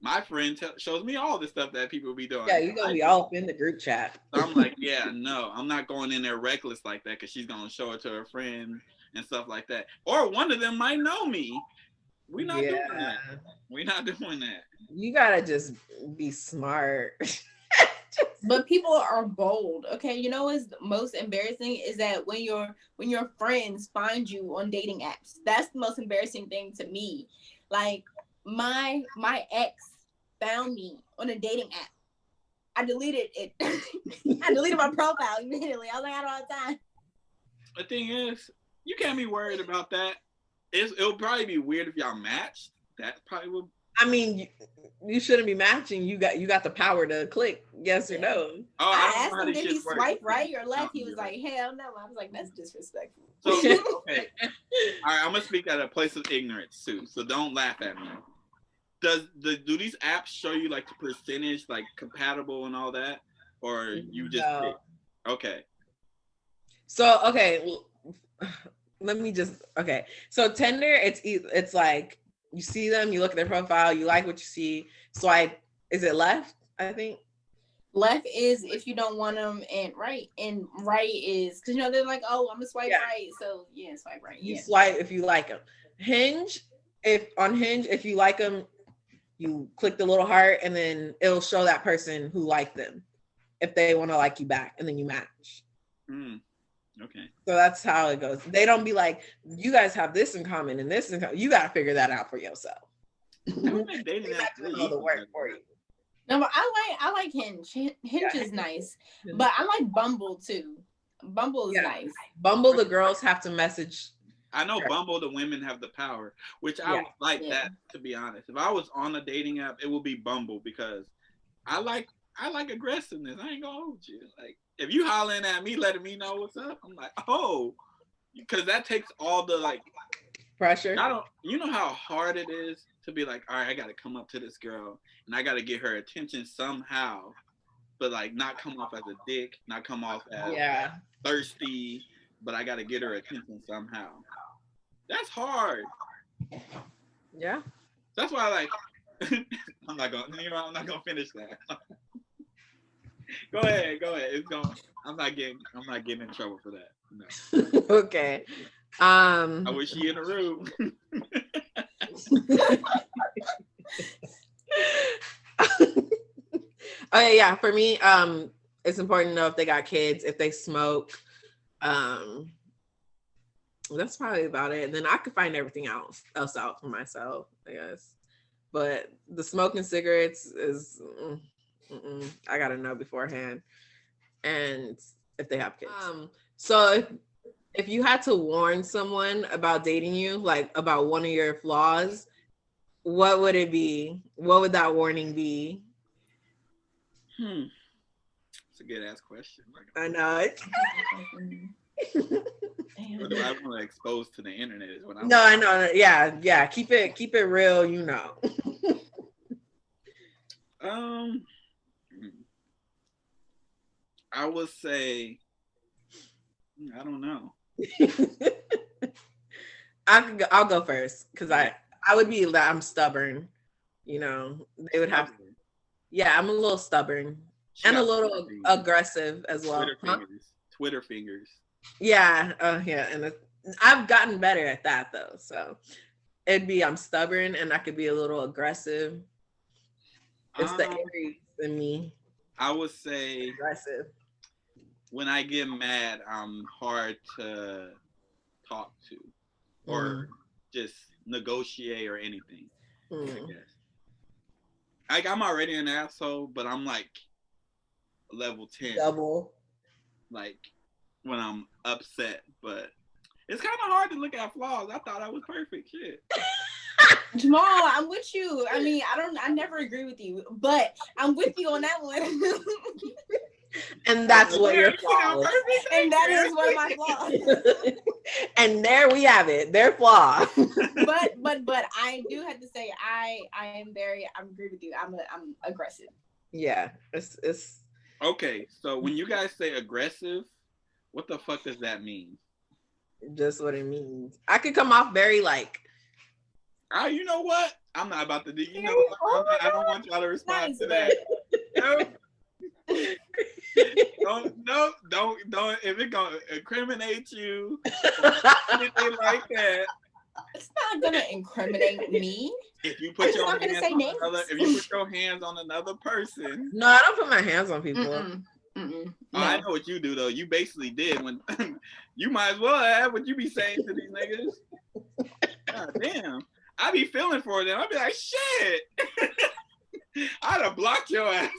my friend shows me all the stuff that people be doing. Yeah, you're gonna be all up in the group chat. So I'm like, no, I'm not going in there reckless like that because she's gonna show it to her friend and stuff like that. Or one of them might know me. We're not doing that. We're not doing that. You gotta just be smart. But people are bold. Okay, you know what's most embarrassing is that when your friends find you on dating apps, that's the most embarrassing thing to me. Like my ex found me on a dating app. I deleted it. I deleted my profile immediately. I was like, I don't have time. The thing is, you can't be worried about that. It'll probably be weird if y'all matched. That probably would. I mean, you shouldn't be matching. You got the power to click yes or no. Oh, I asked him, did he swipe right or left? He was like, hell no. I was like, that's disrespectful. So, okay. All right, I'm gonna speak at a place of ignorance too. So don't laugh at me. Do these apps show you like the percentage, like compatible and all that, or you just pick? Okay. So let me just so Tinder, it's like you see them, you look at their profile, you like what you see. Swipe, is it left? I think left is if you don't want them, and right is because they're like, oh, I'm gonna swipe right, so swipe right. You swipe if you like them. If you like them, you click the little heart, and then it'll show that person who liked them if they want to like you back, and then you match. Okay. So that's how it goes. They don't be like, you guys have this in common and this in common. You got to figure that out for yourself. Dating apps do all the work for you. No, but I like Hinge. Hinge is nice, but I like Bumble too. Bumble is nice. Bumble, the girls have to message. I know Bumble, the women have the power, which I would like that, to be honest. If I was on a dating app, it would be Bumble, because I like aggressiveness. I ain't gonna hold you. Like, if you hollering at me, letting me know what's up, I'm like, oh, because that takes all the like pressure. You know how hard it is to be like, all right, I got to come up to this girl and I got to get her attention somehow, but like not come off as a dick, not come off as thirsty, but I got to get her attention somehow. That's hard. Yeah. That's why I like. I'm not gonna finish that. Go ahead. I'm not getting in trouble for that. No. Okay. I wish she in the room. Okay, yeah. For me, it's important to know if they got kids, if they smoke. That's probably about it. And then I could find everything else out for myself, I guess. But the smoking cigarettes is, I gotta know beforehand. And if they have kids. So if you had to warn someone about dating you, like about one of your flaws, what would it be? What would that warning be? It's a good ass question. I know. What do I want to expose to the internet is what I'm I know. Yeah. Keep it real, you know. I would say, I don't know. I'll go first, because I would be that I'm stubborn. You know, they would have. Yeah, I'm a little stubborn. And a little aggressive as well. Twitter fingers. Yeah. Yeah. And I've gotten better at that though. So it'd be I'm stubborn and I could be a little aggressive. It's the Aries in me. I would say aggressive. When I get mad, I'm hard to talk to or just negotiate or anything. I guess. Like I'm already an asshole, but I'm like level 10. Double. Like when I'm upset, but it's kind of hard to look at flaws. I thought I was perfect. Shit. Jamal, I'm with you. I mean, I never agree with you, but I'm with you on that one. And that's what your flaws. And that is one of my flaws. And there we have it. They're flaws. But I do have to say I agree with you. I'm aggressive. Yeah. It's okay. So when you guys say aggressive, what the fuck does that mean? Just what it means. I could come off very like. Oh, you know what? I'm not about to do. You know what? I don't want y'all to respond to that. Don't. If it gonna incriminate you, anything like that, it's not gonna incriminate me. If you put your hands on another person. No, I don't put my hands on people. No. I know what you do though. You basically did when you might as well have what you be saying to these niggas. God damn. I be feeling for them. I'd be like, shit. I'd have blocked your ass.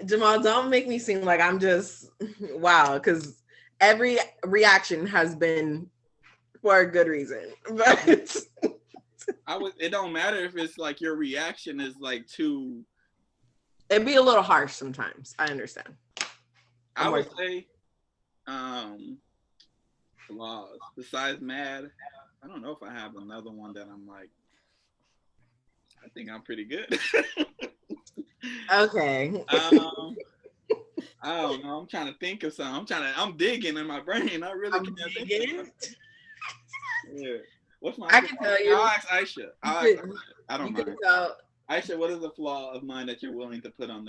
Jamal, don't make me seem like I'm just wow, because every reaction has been for a good reason. But it don't matter if it's like your reaction is like too. It'd be a little harsh sometimes. I understand. I would say flaws. Besides mad, I don't know if I have another one that I'm like, I think I'm pretty good. Okay. I don't know. I'm trying to think of something. I'm digging in my brain. I really can't think of something. Yeah. What's my I can tell you. I'll ask Aisha. I don't mind. Aisha, what is a flaw of mine that you're willing to put on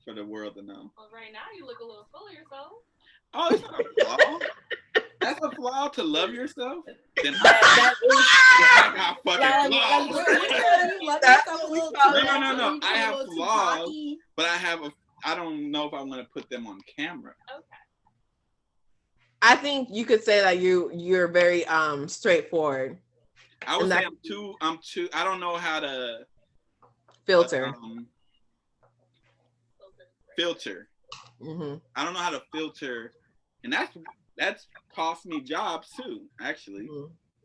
for the world to know? Well, right now you look a little full of yourself. Oh, it's not a flaw. That's a flaw to love yourself. Then I got fucking flaws. No. I have flaws, but I don't know if I want to put them on camera. Okay. I think you could say that you're very straightforward. I would say I'm too. I don't know how to filter. Filter. Mm-hmm. I don't know how to filter, and that's cost me jobs too. Actually,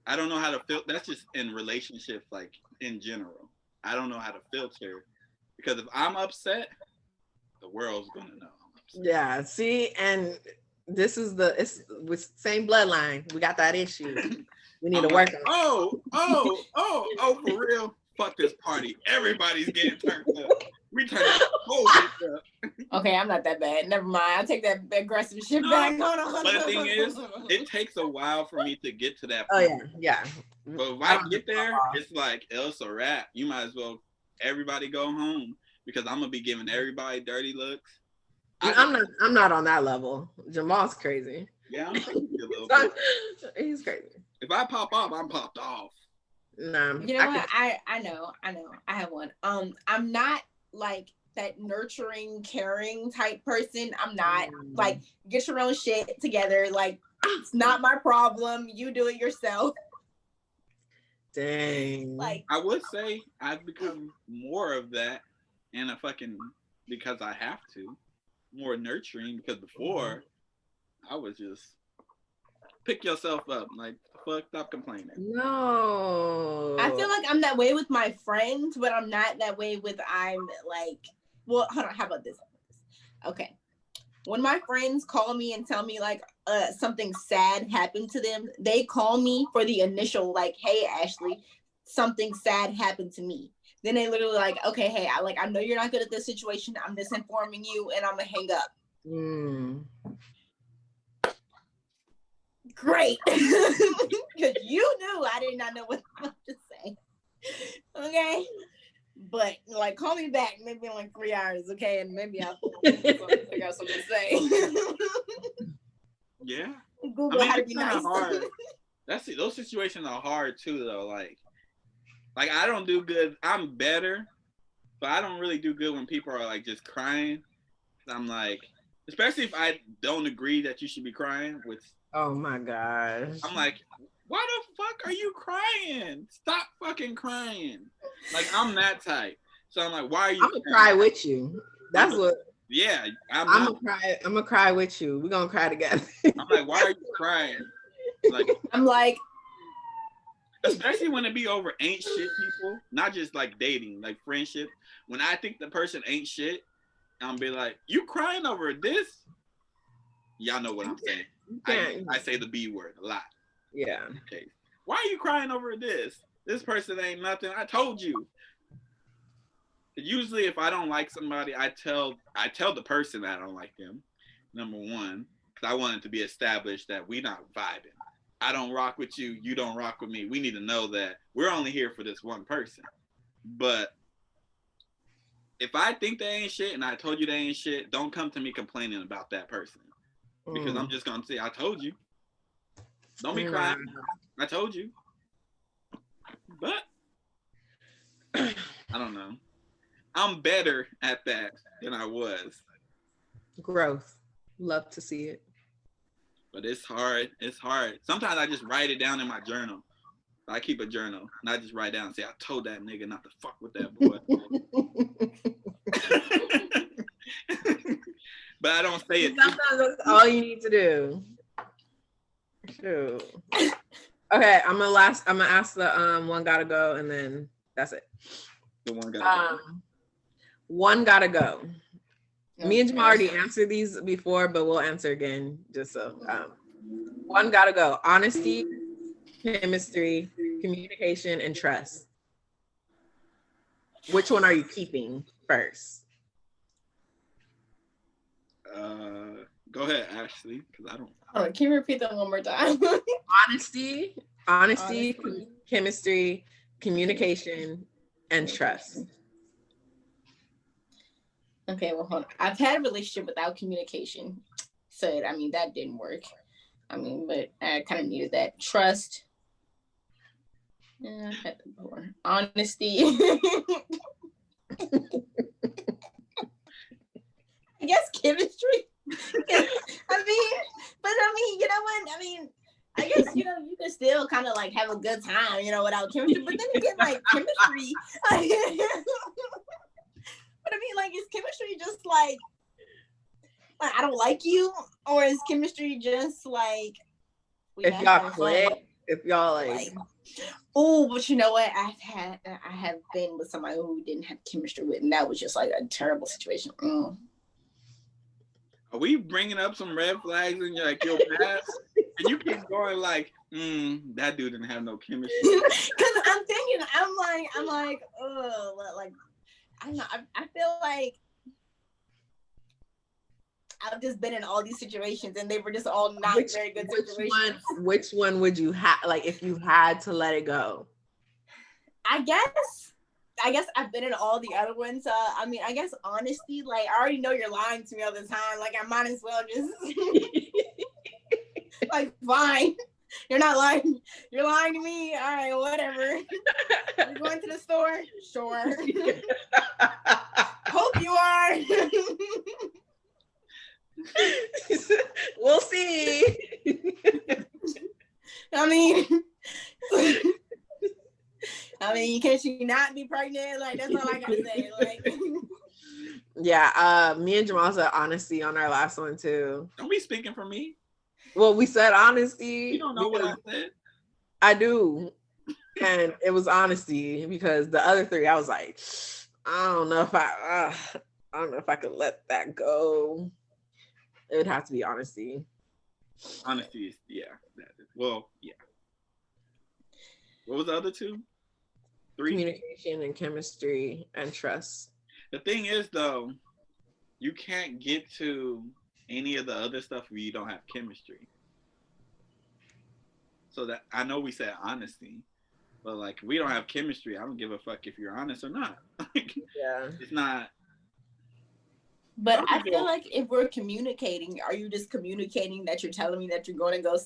I don't know how to filter. That's just in relationships, like in general. I don't know how to filter because if I'm upset, the world's gonna know I'm upset. Yeah. See, and this is it's with same bloodline. We got that issue. We need to work on. Oh, for real. Fuck this party. Everybody's getting turned up. We turn the whole shit up. Okay, I'm not that bad. Never mind. I'll take that aggressive shit back. But the thing is, it takes a while for me to get to that point. Oh, yeah. But if I get there, it's like, it's a wrap. You might as well, everybody go home because I'm going to be giving everybody dirty looks. I'm not on that level. Jamal's crazy. Yeah, I'm crazy a little bit. He's crazy. If I pop off, I'm popped off. Nah, you know what? I know. I have one. I'm not like that nurturing, caring type person. I'm not like get your own shit together. Like it's not my problem. You do it yourself. Dang. Like I would say I've become more of that, and because I have to, more nurturing. Because before, I was just pick yourself up, like fuck, stop complaining. No, I feel like I'm that way with my friends, but I'm not that way with well, hold on, how about this? Okay. When my friends call me and tell me like something sad happened to them, they call me for the initial like, hey Ashley, something sad happened to me. Then they literally like, okay, hey, I know you're not good at this situation. I'm misinforming you and I'm gonna hang up. Great. Because you knew I did not know what to say. Okay. but like call me back maybe in like 3 hours, okay? And maybe I'll figure out something to say. Yeah. Google how to be nice. Hard. Those situations are hard too, though. Like I don't do good. I'm better, but I don't really do good when people are like just crying. I'm like, especially if I don't agree that you should be crying. Oh my gosh. I'm like, why the fuck are you crying? Stop fucking crying. Like, I'm that type. So I'm like, why are you I'm gonna cry with you. That's what. Yeah. I'm gonna cry with you. We're gonna cry together. I'm like, why are you crying? Like, I'm like, especially when it be over ain't shit people, not just like dating, like friendship. When I think the person ain't shit, I'm be like, you crying over this? Y'all know what I'm saying. I say the B word a lot. Yeah. Okay. Why are you crying over this? This person ain't nothing. I told you. Usually if I don't like somebody, I tell the person that I don't like them, number one, because I want it to be established that we not vibing. I don't rock with you, you don't rock with me. We need to know that we're only here for this one person. But if I think they ain't shit and I told you they ain't shit, don't come to me complaining about that person. Because I'm just going to say, I told you. Don't be crying. I told you. But I don't know. I'm better at that than I was. Growth. Love to see it. But it's hard. It's hard. Sometimes I just write it down in my journal. I keep a journal and I just write down and say, I told that nigga not to fuck with that boy. But I don't say it. Sometimes that's all you need to do. Shoot. Okay, I'm gonna ask the one gotta go, and then that's it. The one gotta go. One gotta go. Okay. Me and Jamal already answered these before, but we'll answer again just so. One gotta go. Honesty, chemistry, communication, and trust. Which one are you keeping first? Go ahead, Ashley, because I don't. Oh, can you repeat that one more time? Honesty, chemistry, communication, and trust. Okay, well, hold on. I've had a relationship without communication. So, I mean, that didn't work. I mean, but I kind of needed that. Trust. Yeah, I've had that before. Honesty. I guess chemistry. I mean, you know what? I mean, I guess, you can still kind of like have a good time, without chemistry. But then again, like chemistry. But I mean, like, is chemistry just like I don't like you? Or is chemistry just like if y'all click, if y'all like oh, but you know what? I have been with somebody who didn't have chemistry with, and that was just like a terrible situation. Are we bringing up some red flags in your past? And you keep going like, that dude didn't have no chemistry. Because I'm thinking, I'm like, like, I don't know. I feel like I've just been in all these situations, and they were just all not very good situations. Which one would you have, like, if you had to let it go? I guess I've been in all the other ones. I mean, I guess honesty, like, I already know you're lying to me all the time. Like, I might as well just like, fine. You're not lying. You're lying to me. All right, whatever. You're going to the store? Sure. Hope you are. We'll see. I mean, can she not be pregnant? Like, that's all I gotta say. Like, yeah. Me and Jamal said honesty on our last one too. Don't be speaking for me. Well, we said honesty. You don't know what I said. I do, and it was honesty because the other three, I was like, I don't know if I could let that go. It would have to be honesty. Honesty is, yeah. Well, yeah. What was the other two? 3? Communication and chemistry and trust. The thing is, though, you can't get to any of the other stuff where you don't have chemistry. So that I know we said honesty, But like, we don't have chemistry. I don't give a fuck if you're honest or not. Yeah. It's not. But I feel like if we're communicating, are you just communicating that you're telling me that you're going to go to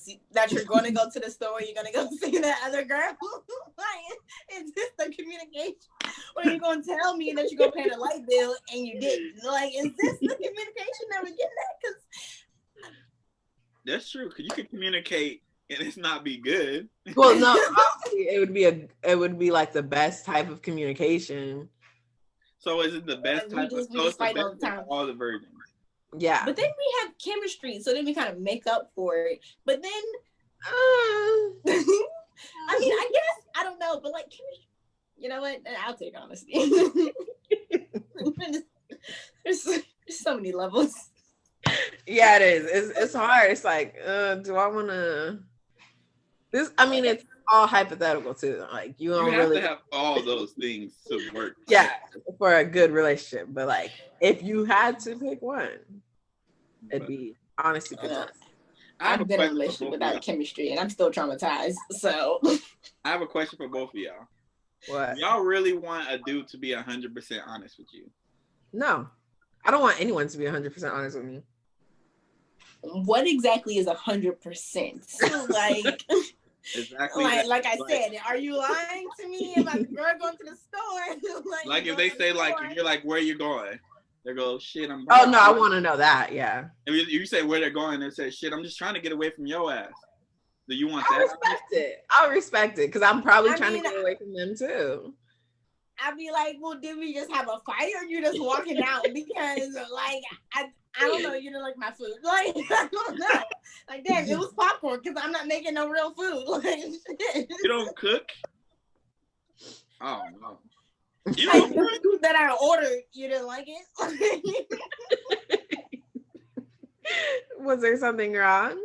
the store, you're going to go see that other girl? Like, is this the communication? Or are you going to tell me that you're going to pay the light bill and you didn't? Like, is this the communication that we're getting at? Because that's true. Because you can communicate and it's not be good. Well, no, honestly, it would be like the best type of communication. So is it the best type of we just fight all the time. All the versions. Yeah. But then we have chemistry, so then we kind of make up for it. But then, I mean, I guess, I don't know, but like chemistry, you know what? I'll take honesty. there's so many levels. Yeah, it is. It's hard. It's like, do I want to? It's all hypothetical too. Like you don't have really to have all those things to work. Yeah, for a good relationship. But like, if you had to pick one, it'd be honesty. I've been in a relationship without chemistry, and I'm still traumatized. So I have a question for both of y'all. What? Y'all really want a dude to be 100% honest with you? No, I don't want anyone to be 100% honest with me. What exactly is 100%? Like. Exactly. Like I said, are you lying to me about the girl going to the store? like if they say like, if you're like, where you going? They go, shit, I'm. Oh no, I want to know that. Yeah. If you say where they're going, they say, shit, I'm just trying to get away from your ass. Do you want that? I'll respect it because I'm probably trying to get away from them too. I'd be like, well, did we just have a fight or you just walking out? Because like I don't know, you don't like my food. Like, I don't know. Like, damn, it was popcorn because I'm not making no real food. Like, shit. You don't cook? Oh, no. You like, don't the cook? food that I ordered, you didn't like it? Was there something wrong?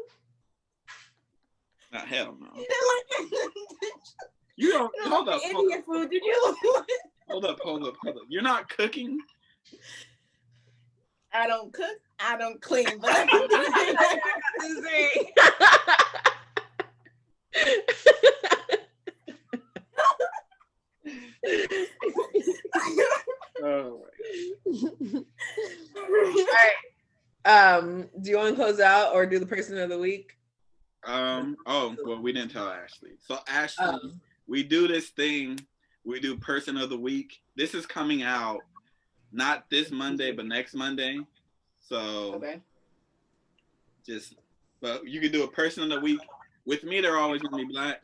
Hell no. You didn't like it? You don't, hold up. Indian food, did you? Hold up. You're not cooking? I don't cook, I don't clean, but I Oh All right. Do you want to close out or do the person of the week? Well, we didn't tell Ashley. So Ashley, we do this thing. We do person of the week. This is coming out not this Monday, but next Monday. So okay. But you can do a person of the week. With me, they're always gonna be black.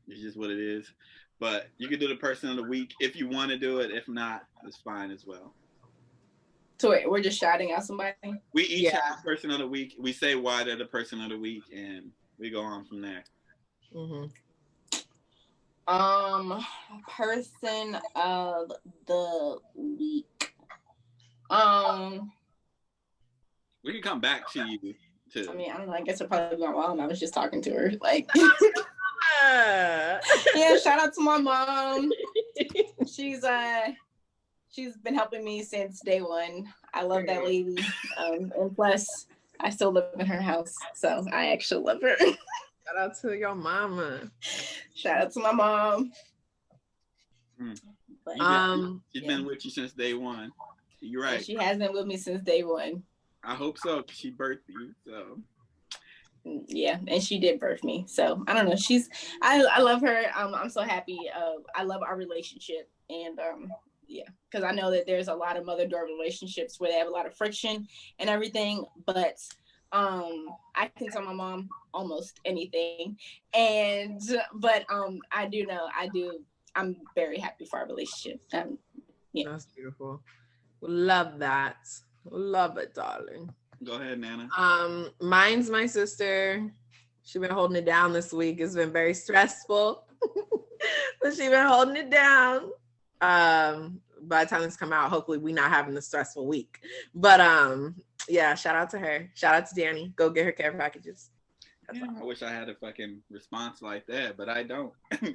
It's just what it is. But you can do the person of the week if you want to do it. If not, it's fine as well. So wait, we're just shouting out somebody? We each have a person of the week. We say why they're the person of the week, and we go on from there. Mm-hmm. Person of the week. We can come back to you too. I mean, I don't know. I guess it'll probably be my mom. I was just talking to her. Like, yeah, shout out to my mom. She's been helping me since day one. I love that lady. And plus, I still live in her house, so I actually love her. Shout out to your mama. Shout out to my mom. But, she's been with you since day one. You're right. She has been with me since day one. I hope so. She birthed you, so. Yeah, and she did birth me. So I don't know. I love her. I'm so happy. I love our relationship, and yeah, because I know that there's a lot of mother-daughter relationships where they have a lot of friction and everything, but I can tell my mom almost anything, but I do know I'm very happy for our relationship. Yeah, that's beautiful. Love that. Love it, darling. Go ahead, Nana. Mine's my sister. She's been holding it down this week. It's been very stressful, but she's been holding it down. By the time this come out, hopefully we're not having the stressful week. But yeah, shout out to her. Shout out to Danny. Go get her care packages. Yeah, I wish I had a fucking response like that, but I don't. Mine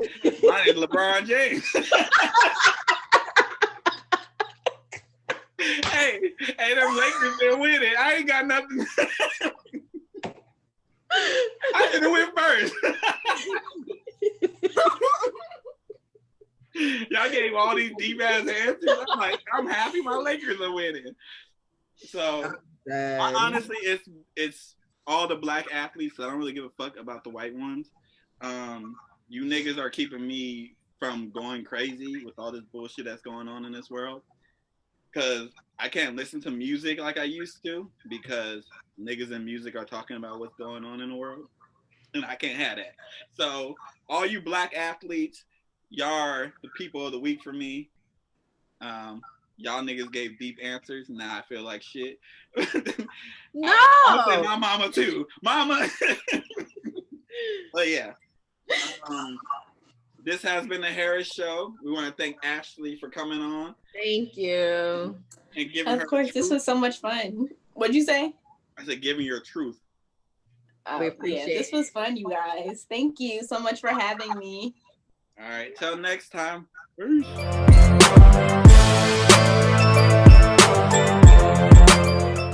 is LeBron James. Hey, them Lakers been winning. I ain't got nothing. I didn't win first. gave all these deep ass answers. I'm like, I'm happy my Lakers are winning. So honestly, it's all the black athletes. So I don't really give a fuck about the white ones. You niggas are keeping me from going crazy with all this bullshit that's going on in this world. Because I can't listen to music like I used to because niggas in music are talking about what's going on in the world. And I can't have that. So all you black athletes, y'all are the people of the week for me. Y'all niggas gave deep answers. Now I feel like shit. No. I'm gonna say my mama too. Mama. But yeah. This has been the Harris Show. We want to thank Ashley for coming on. Thank you. And giving her. Of course, this was so much fun. What'd you say? I said giving your truth. We appreciate this was fun, you guys. Thank you so much for having me. All right. Till next time. Peace.